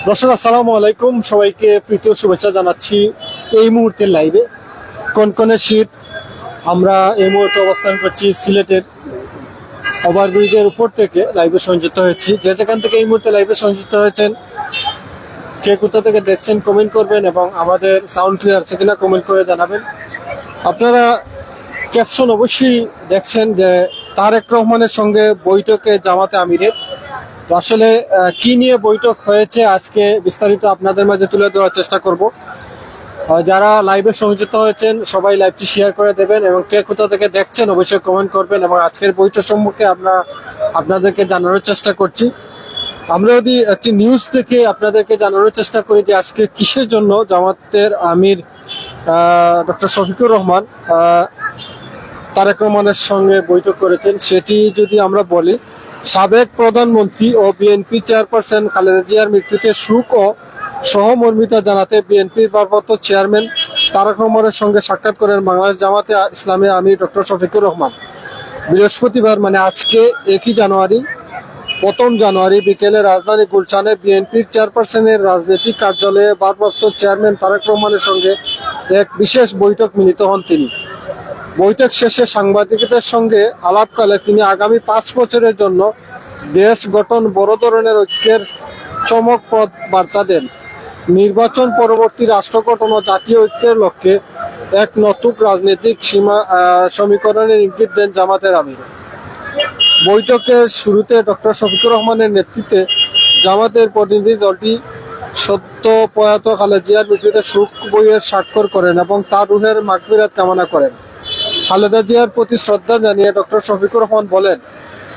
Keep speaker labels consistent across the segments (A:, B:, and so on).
A: দর্শক আসসালামু আলাইকুম, সবাইকে প্রীতি ও শুভেচ্ছা জানাচ্ছি। এই মুহূর্তের লাইভে কনকনে শীত। আমরা এই মুহূর্তে অবস্থান করছি সিলেটের ওভারব্রিজের উপর থেকে লাইভে সংযুক্ত হয়েছি। যে যেখান থেকে এই মুহূর্তে লাইভে সংযুক্ত হয়েছেন, কে কোথা থেকে দেখছেন কমেন্ট করবেন এবং আমাদের সাউন্ড ক্লিয়ার আছে কিনা কমেন্ট করে জানাবেন। আপনারা ক্যাপশন অবশ্যই দেখছেন যে তারেক রহমানের সঙ্গে বৈঠকে জামাতে আমিরের। তো আসলে কি নিয়ে বৈঠক হয়েছে আজকে বিস্তারিত আপনাদের মাঝে তুলে দেওয়ার চেষ্টা করব। যারা লাইভে সংযুক্ত হয়েছেন সবাই লাইভটি শেয়ার করে দেবেন এবং কে কোথা থেকে দেখছেন অবশ্যই কমেন্ট করবেন এবং আজকের বৈঠক সম্পর্কে আপনাদেরকে জানানোর চেষ্টা করছি। আমরা যদি একটি নিউজ থেকে আপনাদেরকে জানানোর চেষ্টা করি যে আজকে কিসের জন্য জামাতের আমির ডক্টর শফিকুর রহমান তারেক রহমানের সঙ্গে বৈঠক করেছেন, সেটি যদি আমরা বলি, সাবেক প্রধানমন্ত্রী ও বিএনপি চেয়ারপারসন খালেদা জিয়ার মৃত্যুতে শোক ও সহমর্মিতা জানাতে বিএনপির ভারপ্রাপ্ত চেয়ারম্যান তারেক রহমানের সঙ্গে সাক্ষাৎ করেন বাংলাদেশ জামাতে ইসলামী আমির ডক্টর শফিকুর রহমান। বৃহস্পতিবার মানে আজকে 1 জানুয়ারি, 1 জানুয়ারি বিকেলে রাজধানী গুলশানে বিএনপির চেয়ারপারসনের রাজনৈতিক কার্যালয়ে ভারপ্রাপ্ত চেয়ারম্যান তারেক রহমানের সঙ্গে এক বিশেষ বৈঠক মিলিত হন তিনি। বৈঠক শেষে সাংবাদিকদের সঙ্গে আলাপকালে তিনি আগামী 5 বছরের জন্য দেশ গঠন বড় ধরনের ঐক্যের চমকপ্রদ বার্তা দেন। নির্বাচন পরবর্তী রাষ্ট্র গঠন ও জাতীয় ঐক্যের লক্ষ্যে এক নতুন রাজনৈতিক সমীকরণের ইঙ্গিত দেন জামাতের আমির। বৈঠকের শুরুতে ডক্টর শফিকুর রহমানের নেতৃত্বে জামাতের প্রতিনিধি দলটি সদ্য প্রয়াত খালেদা জিয়ার মৃত্যুতে শোক বইয়ের স্বাক্ষর করেন এবং তার রুহের মাগফিরাত কামনা করেন। খালেদা জিয়ার প্রতি শ্রদ্ধা জানিয়ে ডক্টর শফিকুর রহমান বলেন,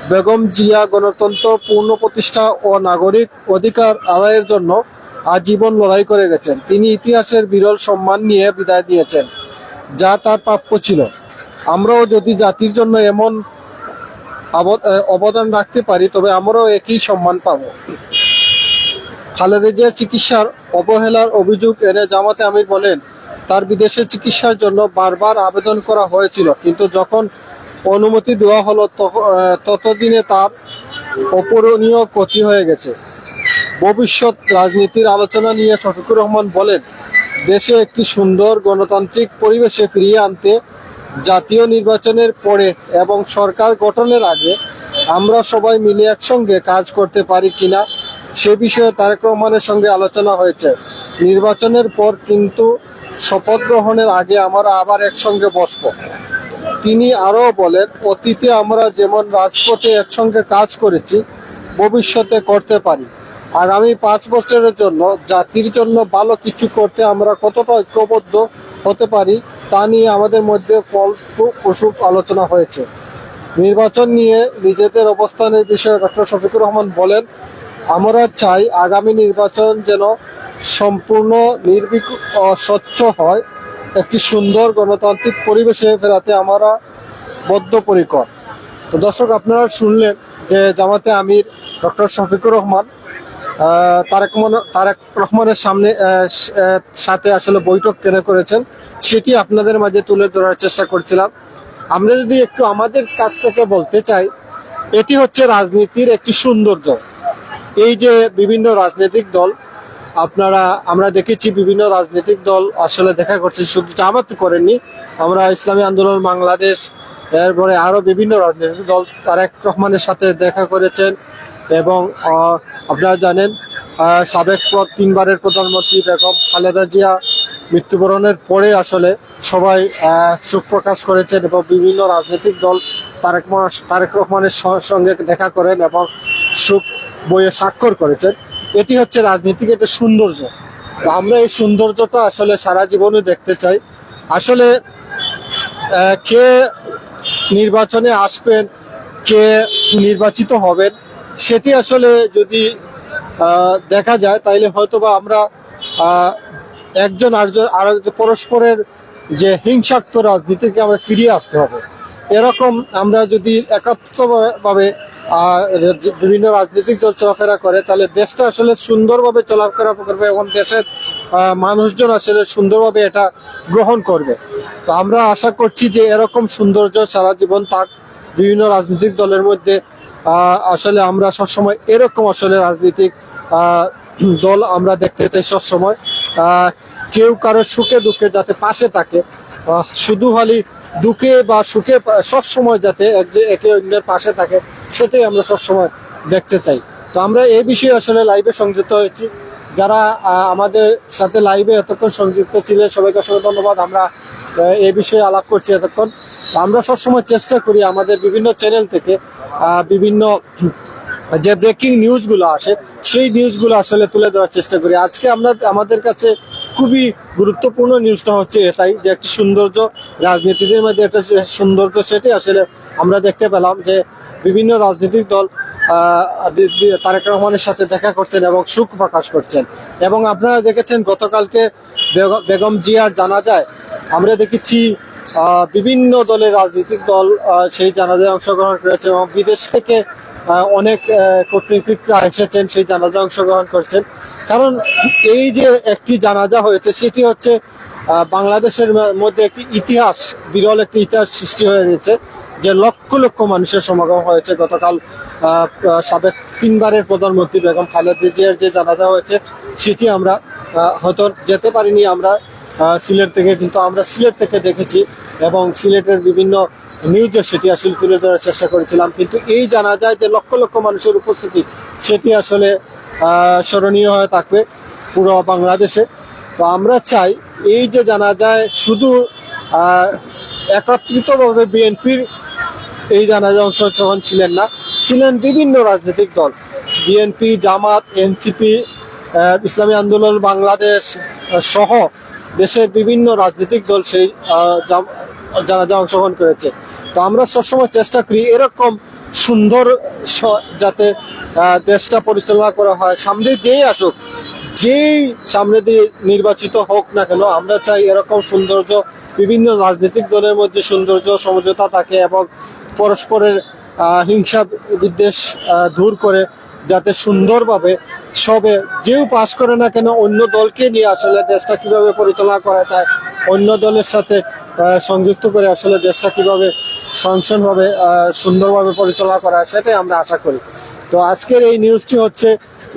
A: বেগম জিয়া গণতন্ত্র পূর্ণ প্রতিষ্ঠা ও নাগরিক অধিকার আদায়ের জন্য আজীবন লড়াই করে গেছেন। তিনি ইতিহাসের বিরল সম্মান নিয়ে বিদায় দিয়েছেন, যা তার প্রাপ্য ছিল। আমরাও যদি জাতির জন্য এমন অবদান রাখতে পারি তবে আমরাও একই সম্মান পাব। খালেদা জিয়ার চিকিৎসার অবহেলার অভিযোগ এনে জামাতে আমির বলেন, তার বিদেশে চিকিৎসার জন্য বারবার আবেদন করা হয়েছিল, কিন্তু যখন অনুমতি দেওয়া হলো ততদিনে তার অপূরণীয় ক্ষতি হয়ে গেছে। ভবিষ্যৎ রাজনীতির আলোচনা নিয়ে শফিকুর রহমান বলেন, দেশে একটি সুন্দর গণতান্ত্রিক পরিবেশে ফিরিয়ে আনতে জাতীয় নির্বাচনের পরে এবং সরকার গঠনের আগে আমরা সবাই মিলে একসঙ্গে কাজ করতে পারি কিনা সে বিষয়ে তারেক রহমানের সঙ্গে আলোচনা হয়েছে। নির্বাচনের পর কিন্তু শপথ গ্রহণের আগে আমরা আবার একসঙ্গে বসব। তিনি আরও বলেন, অতীতে আমরা যেমন রাজপথে একসঙ্গে কাজ করেছি ভবিষ্যতে করতে পারি। আগামী 5 বছরের জন্য জাতির জন্য ভালো কিছু করতে আমরা কতটা ঐক্যবদ্ধ হতে পারি তা নিয়ে আমাদের মধ্যে ফলপ্রসূ আলোচনা হয়েছে। নির্বাচন নিয়ে নিজেদের অবস্থানের বিষয়ে ডক্টর শফিকুর রহমান বলেন, আমরা চাই আগামী নির্বাচন যেন সম্পূর্ণ নির্ভীক ও স্বচ্ছ হয়। একটি সুন্দর গণতান্ত্রিক পরিবেশে ফেরাতে আমরা বদ্ধপরিকর। তো দর্শক, আপনারা শুনলেন যে জামাতে আমির ডক্টর শফিকুর রহমান তারেক রহমানের সাথে আসলে বৈঠক কেন করেছেন সেটি আপনাদের মাঝে তুলে ধরার চেষ্টা করছিলাম। আমরা যদি একটু আমাদের কাছ থেকে বলতে চাই, এটি হচ্ছে রাজনীতির একটি সৌন্দর্য। এই যে বিভিন্ন রাজনৈতিক দল আমরা দেখেছি, বিভিন্ন রাজনৈতিক দল আসলে দেখা করছে, শুধু জামাত করেননি, আমরা ইসলামী আন্দোলন বাংলাদেশ, এরপরে আরো বিভিন্ন রাজনৈতিক দল তারেক রহমানের সাথে দেখা করেছেন। এবং আপনারা জানেন, সাবেক 3বারের প্রধানমন্ত্রী বেগম খালেদা জিয়া মৃত্যুবরণের পরে আসলে সবাই শোক প্রকাশ করেছেন এবং বিভিন্ন রাজনৈতিক দল তারেক রহমানের সঙ্গে দেখা করেন এবং শোক বইয়ে স্বাক্ষর করেছেন। এটি হচ্ছে রাজনীতির একটা সৌন্দর্য। তো আমরা এই সৌন্দর্যটা আসলে সারা জীবনে দেখতে চাই। আসলে কে নির্বাচনে আসবেন, কে নির্বাচিত হবেন, সেটি আসলে যদি দেখা যায় তাইলে হয়তোবা আমরা একজন আর পরস্পরের যে হিংসাত্মক রাজনীতিকে আমরা ফিরিয়ে আসতে হবে। এরকম আমরা যদি একাত্মভাবে বিভিন্ন রাজনৈতিক দল চলাফেরা করে তাহলে দেশটা আসলে সুন্দরভাবে চলাফেরা করবে এবং দেশের মানুষজন আসলে সুন্দরভাবে এটা গ্রহণ করবে। তো আমরা আশা করছি যে এরকম সৌন্দর্য সারা জীবন থাক বিভিন্ন রাজনৈতিক দলের মধ্যে। আসলে আমরা সবসময় এরকম আসলে রাজনীতিক দল আমরা দেখতে চাই সবসময়। কেউ কারো সুখে দুঃখে যাতে পাশে থাকে, শুধু খালি দুঃখে বা সুখে সবসময় যাতে একে অন্যের পাশে থাকে, সেটাই আমরা সবসময় দেখতে চাই। তো আমরা এই বিষয়ে আসলে লাইভে সংযুক্ত হয়েছি। যারা আমাদের সাথে লাইভে এতক্ষণ সংযুক্ত ছিলেন সবাইকে অসংখ্য ধন্যবাদ। আমরা এই বিষয়ে আলাপ করছি এতক্ষণ। আমরা সবসময় চেষ্টা করি আমাদের বিভিন্ন চ্যানেল থেকে বিভিন্ন যে ব্রেকিং নিউজগুলো আসে সেই নিউজগুলো আসলে তুলে ধরার চেষ্টা করি। আজকে আমরা আমাদের কাছে খুবই গুরুত্বপূর্ণ নিউজটা হচ্ছে এটাই যে একটি সৌন্দর্য, রাজনীতিদের মধ্যে একটা সৌন্দর্য, সেটাই আসলে আমরা দেখতে পেলাম যে বিভিন্ন রাজনৈতিক দল তারেক রহমানের সাথে দেখা করছেন এবং সুখ প্রকাশ করছেন। এবং আপনারা দেখেছেন গতকালকে বেগম জিয়ার জানাজায় আমরা দেখেছি বিভিন্ন দলের রাজনৈতিক দল সেই জানাজায় অংশগ্রহণ করেছে এবং বিদেশ থেকে অনেক কূটনীতিকরা এসেছেন সেই জানাজা অংশগ্রহণ করছেন। কারণ এই যে একটি জানাজা হয়েছে সেটি হচ্ছে বাংলাদেশের মধ্যে একটি ইতিহাস, বিরল একটি ইতিহাস সৃষ্টি হয়ে গেছে, যে লক্ষ লক্ষ মানুষের সমাগম হয়েছে। গতকাল সাবেক 3 বারের প্রধানমন্ত্রী বেগম খালেদা জিয়ার যে জানাজা হয়েছে সেটি আমরা হয়তো যেতে পারিনি আমরা সিলেট থেকে, কিন্তু আমরা সিলেট থেকে দেখেছি এবং সিলেটের বিভিন্ন নিউজে সেটি আসলে তুলে ধরার চেষ্টা করেছিলাম। কিন্তু এই জানা যায় যে লক্ষ লক্ষ মানুষের উপস্থিতি সেটি আসলে স্মরণীয় হয়ে থাকবে পুরো বাংলাদেশে। তো আমরা চাই এই যে জানা যায় শুধু একত্রিতভাবে বিএনপির এই জানাজা অংশগ্রহণ ছিলেন না, ছিলেন বিভিন্ন রাজনৈতিক দল, বিএনপি, জামাত, এনসিপি, ইসলামী আন্দোলন বাংলাদেশ সহ দেশের বিভিন্ন রাজনৈতিক দল সেই জানাজা অংশগ্রহণ করেছে। তো আমরা সবসময় চেষ্টা করি এরকম সুন্দর যাতে দেশটা পরিচালনা করা হয়। সামনে যেই আসুক, যেই সামনে দিয়ে নির্বাচিত হোক না কেন, আমরা চাই এরকম সৌন্দর্য বিভিন্ন রাজনৈতিক দলের মধ্যে সৌন্দর্য সমঝোতা থাকে এবং পরস্পরের হিংসা বিদ্বেষ দূর করে যাতে সুন্দরভাবে সবে যেও পাশ করে না কেন অন্য দলকে নিয়ে আসলে দেশটা কিভাবে পরিচালনা করা যায়, অন্য দলের সাথে সংযুক্ত করে আসলে দেশটা কিভাবে সংসদভাবে সুন্দরভাবে পরিচালনা করা হয়, সেটাই আমরা আশা করি। তো আজকের এই নিউজটি হচ্ছে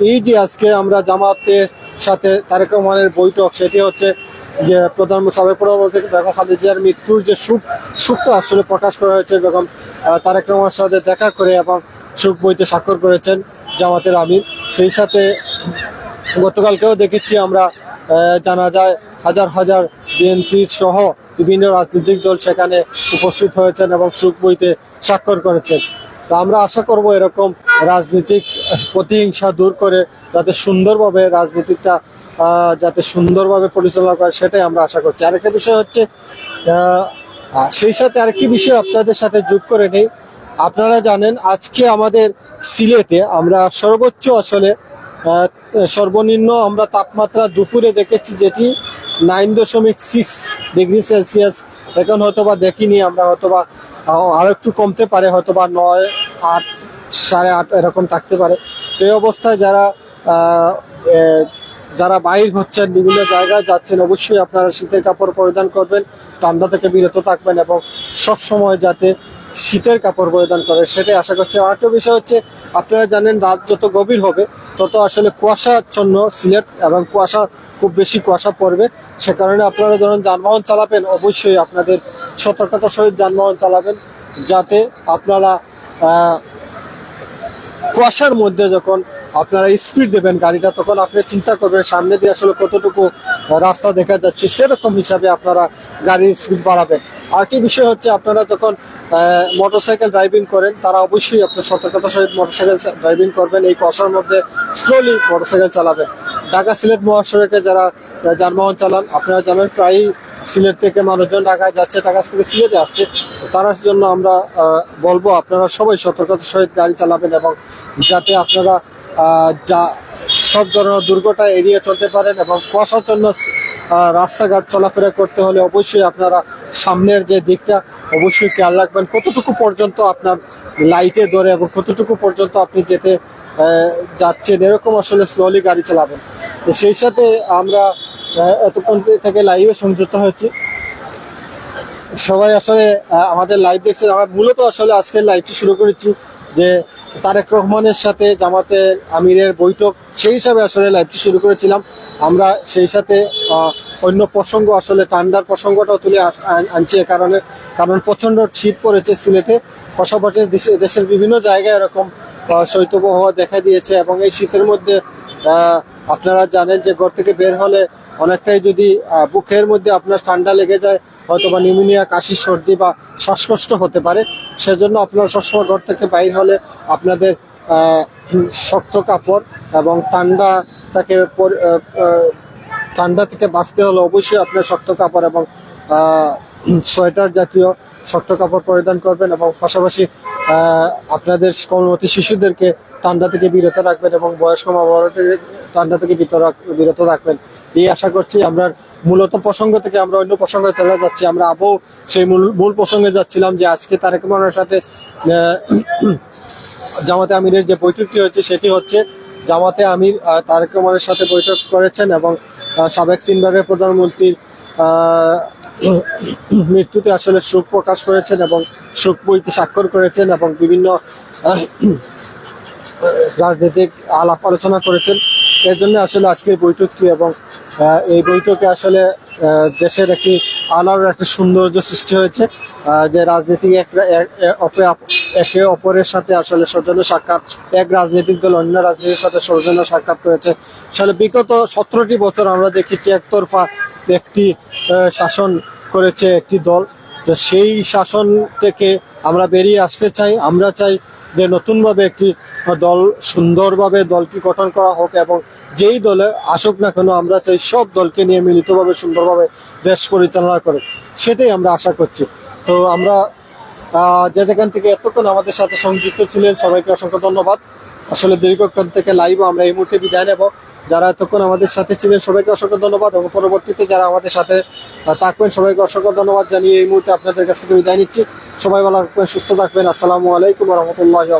A: এই যে আজকে আমরা জামাতের সাথে তারেক রহমানের বৈঠক, সেটি হচ্ছে যে সাবেক প্রধানমন্ত্রী বেগম খালেদা জিয়ার মৃত্যুর যে সুখটা আসলে প্রকাশ করা হয়েছে বেগম তারেক রহমানের সাথে দেখা করে এবং সুখ বইতে স্বাক্ষর করেছেন জামাতের আমির। সেই সাথে গতকালকেও দেখেছি আমরা জানা যায় হাজার হাজার বিএনপি সহ বিভিন্ন রাজনৈতিক দল সেখানে উপস্থিত হয়েছেন এবং সুখ বইতে স্বাক্ষর করেছেন। তো আমরা আশা করব এরকম রাজনৈতিক প্রতিহিংসা দূর করে যাতে সুন্দরভাবে রাজনীতিটা যাতে সুন্দরভাবে পরিচালনা করে, সেটাই আমরা আশা করছি। আরেকটা বিষয় হচ্ছে সেই সাথে আরেকটি বিষয় আপনাদের সাথে যোগ করে নেই। আপনারা জানেন আজকে আমাদের সিলেটে আমরা সর্বোচ্চ আসলে সর্বনিম্ন আমরা তাপমাত্রা দুপুরে দেখেছি যেটি 9.6 ডিগ্রি সেলসিয়াস। এখন হয়তোবা দেখিনি আমরা, হয়তোবা আরো একটু কমতে পারে, হয়তোবা 9, 8, 8.5 এরকম থাকতে পারে। তো এই অবস্থায় যারা বাইর হচ্ছেন, বিভিন্ন জায়গায় যাচ্ছেন, অবশ্যই আপনারা শীতের কাপড় পরিধান করবেন, ঠান্ডা থেকে বিরত থাকবেন এবং সব সময় যাতে শীতের কাপড় পরিধান করে, সেটাই আশা করছি। আরেকটা বিষয় হচ্ছে আপনারা জানেন রাত যত গভীর হবে তত আসলে কুয়াশাচ্ছন্ন সিলেট এবং খুব বেশি কুয়াশা পড়বে। সে কারণে আপনারা যখন যানবাহন চালাবেন অবশ্যই আপনাদের সতর্কতার সহিত যানবাহন চালাবেন, যাতে আপনারা কুয়াশার মধ্যে যখন আপনারা স্পিড দেবেন গাড়িটা, তখন আপনি চিন্তা করবেন সামনে দিয়ে আসলে কতটুকু রাস্তা দেখা যাচ্ছে, সেরকম হিসাবে আপনারা গাড়ির স্পিড বাড়াবেন। আর কি বিষয় হচ্ছে আপনারা যখন মোটরসাইকেল ড্রাইভিং করেন তারা অবশ্যই আপনার সতর্কতার সহিত মোটরসাইকেল ড্রাইভিং করবেন, এই কুয়াশার মধ্যে স্লোলি মোটরসাইকেল চালাবেন। ঢাকা সিলেট মহাসড়কে যারা যানবাহন চালান আপনারা জানেন প্রায়ই সিলেট থেকে মানুষজন ঢাকায় যাচ্ছে, ঢাকা থেকে সিলেটে আসছে। তার জন্য আমরা বলবো আপনারা সবাই সতর্কতার সহিত গাড়ি চালাবেন এবং যাতে আপনারা যা সব ধরনের দুর্ঘটনা এড়িয়ে চলতে পারেন। এবং কুয়াশাচ্ছন্ন রাস্তাঘাট চলাফেরা করতে হলে অবশ্যই আপনারা সামনের যে দিকটা অবশ্যই খেয়াল রাখবেন, কতটুকু পর্যন্ত আপনার লাইটে ধরে এবং কতটুকু পর্যন্ত আপনি যেতে যাচ্ছেন, এরকম আসলে স্লোলি গাড়ি চালাবেন। তো সেই সাথে আমরা এতক্ষণ থেকে লাইভে সংযুক্ত হয়েছি, সবাই আসলে আমাদের লাইভ দেখছেন। আমরা মূলত আসলে আজকের লাইভটি শুরু করেছি যে তারেক রহমানের সাথে জামাতের আমিরের বৈঠক, সেই হিসাবে আসলে লাইভটি শুরু করেছিলাম। আমরা সেই সাথে অন্য প্রসঙ্গ, আসলে ঠান্ডার প্রসঙ্গটাও তুলে আনছি এ কারণে, কারণ প্রচণ্ড শীত পড়েছে সিলেটে, পাশাপাশি দেশের বিভিন্ন জায়গায় এরকম শৈত্যপ্রবাহ দেখা দিয়েছে। এবং এই শীতের মধ্যে আপনারা জানেন যে ঘর থেকে বের হলে অনেকটাই যদি বুকের মধ্যে আপনার ঠান্ডা লেগে যায়, হয়তো বা নিউমোনিয়া, কাশি, সর্দি বা শ্বাসকষ্ট হতে পারে। সেজন্য আপনারা সবসময় ঘর থেকে বাইর হলে আপনাদের শক্ত কাপড় এবং ঠান্ডা থেকে বাঁচতে হলে অবশ্যই আপনার শক্ত কাপড় এবং সোয়েটার জাতীয় শক্ত কাপড় পরিধান করবেন, এবং পাশাপাশি আপনাদের কর্মবতী শিশুদেরকে ঠান্ডা থেকে বিরত রাখবেন এবং বয়স্ক মা বাবাদের ঠান্ডা থেকে বিরত রাখবেন। এই আশা করছি। আমরা মূলত প্রসঙ্গ থেকে আমরা অন্য প্রসঙ্গে চলে যাচ্ছি। আমরা আবও সেই মূল প্রসঙ্গে যাচ্ছিলাম যে আজকে তারেক রহমানের সাথে জামাতে আমিরের যে বৈঠকটি হচ্ছে সেটি হচ্ছে জামাতে আমির তারেক রহমানের সাথে বৈঠক করেছেন এবং সাবেক 3 বারের প্রধানমন্ত্রীর মৃত্যুতে আসলে শোক প্রকাশ করেছেন এবং শোক বইতে স্বাক্ষর করেছেন এবং বিভিন্ন রাজনৈতিক আলাপ আলোচনা করেছেন। এর জন্য আসলে আজকের বৈঠকটি, এবং এই বৈঠকে আসলে দেশের একটি আলোর একটা সৌন্দর্য সৃষ্টি হয়েছে, যে রাজনীতিক একে অপরের সাথে আসলে সৌজন্য সাক্ষাৎ, এক রাজনৈতিক দল অন্য রাজনীতির সাথে সৌজন্য সাক্ষাৎ করেছে। আসলে বিগত 17টি বছর আমরা দেখেছি একতরফা একটি শাসন করেছে একটি দল। তো সেই শাসন থেকে আমরা বেরিয়ে আসতে চাই। আমরা চাই যে নতুনভাবে একটি দল, সুন্দরভাবে দলটি গঠন করা হোক, এবং যেই দলে আসুক না কেন আমরা চাই সব দলকে নিয়ে মিলিতভাবে সুন্দরভাবে দেশ পরিচালনা করে, সেটাই আমরা আশা করছি। তো আমরা যে যেখান থেকে এতক্ষণ আমাদের সাথে সংযুক্ত ছিলেন সবাইকে অসংখ্য ধন্যবাদ। আসলে দীর্ঘক্ষণ থেকে লাইভ আমরা এই মুহূর্তে বিদায় নেব। যারা এতক্ষণ আমাদের সাথে ছিলেন সবাইকে অসংখ্য ধন্যবাদ, এবং পরবর্তীতে যারা আমাদের সাথে থাকবেন সবাইকে অসংখ্য ধন্যবাদ জানিয়ে এই মুহূর্তে আপনাদের কাছ থেকে বিদায় নিচ্ছি। সবাই ভালো থাকবেন, সুস্থ থাকবেন। আসসালামু আলাইকুম ওয়া রাহমাতুল্লাহি ওয়া বারাকাতুহু।